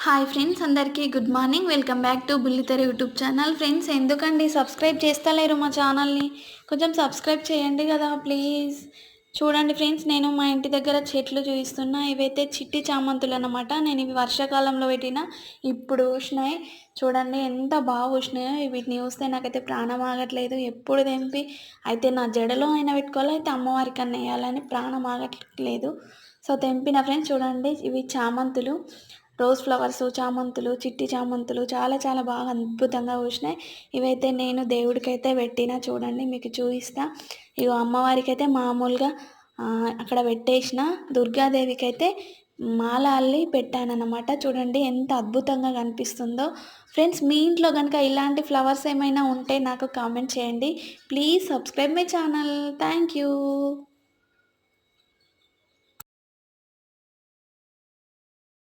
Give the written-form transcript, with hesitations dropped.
Hi friends, అందరికీ good morning. Welcome back to బుల్లితెర YouTube channel. Friends, ఎందుకండి subscribe చేస్తలేరు మా ఛానల్ని? కొంచెం సబ్స్క్రైబ్ చేయండి కదా ప్లీజ్. చూడండి ఫ్రెండ్స్, నేను మా ఇంటి దగ్గర చెట్లు చూపిస్తున్నా. ఇవైతే చిట్టి చామంతులు అన్నమాట. నేను ఇవి వర్షాకాలంలో పెట్టిన, ఇప్పుడు పూసినాయి. చూడండి ఎంత బాగా పూసినాయో. వీటిని చూస్తే నాకైతే ప్రాణం ఆగట్లేదు. ఎప్పుడు తెంపి అయితే నా జడలో అయినా పెట్టుకోవాలి, అయితే అమ్మవారికి అన్న వేయాలని ప్రాణం ఆగట్లేదు. సో తెంపిన ఫ్రెండ్స్. చూడండి, ఇవి చామంతులు, రోజ్ ఫ్లవర్స్, చామంతులు, చిట్టి చామంతులు చాలా చాలా బాగా అద్భుతంగా పూసినాయి. ఇవైతే నేను దేవుడికైతే పెట్టిన. చూడండి, మీకు చూపిస్తా. ఇగో అమ్మవారికి అయితే మామూలుగా అక్కడ పెట్టేసిన. దుర్గాదేవికి అయితే మాల అల్లి పెట్టానన్నమాట. చూడండి ఎంత అద్భుతంగా కనిపిస్తుందో. ఫ్రెండ్స్, మీ ఇంట్లో కనుక ఇలాంటి ఫ్లవర్స్ ఏమైనా ఉంటే నాకు కామెంట్ చేయండి. Please subscribe my channel. Thank you.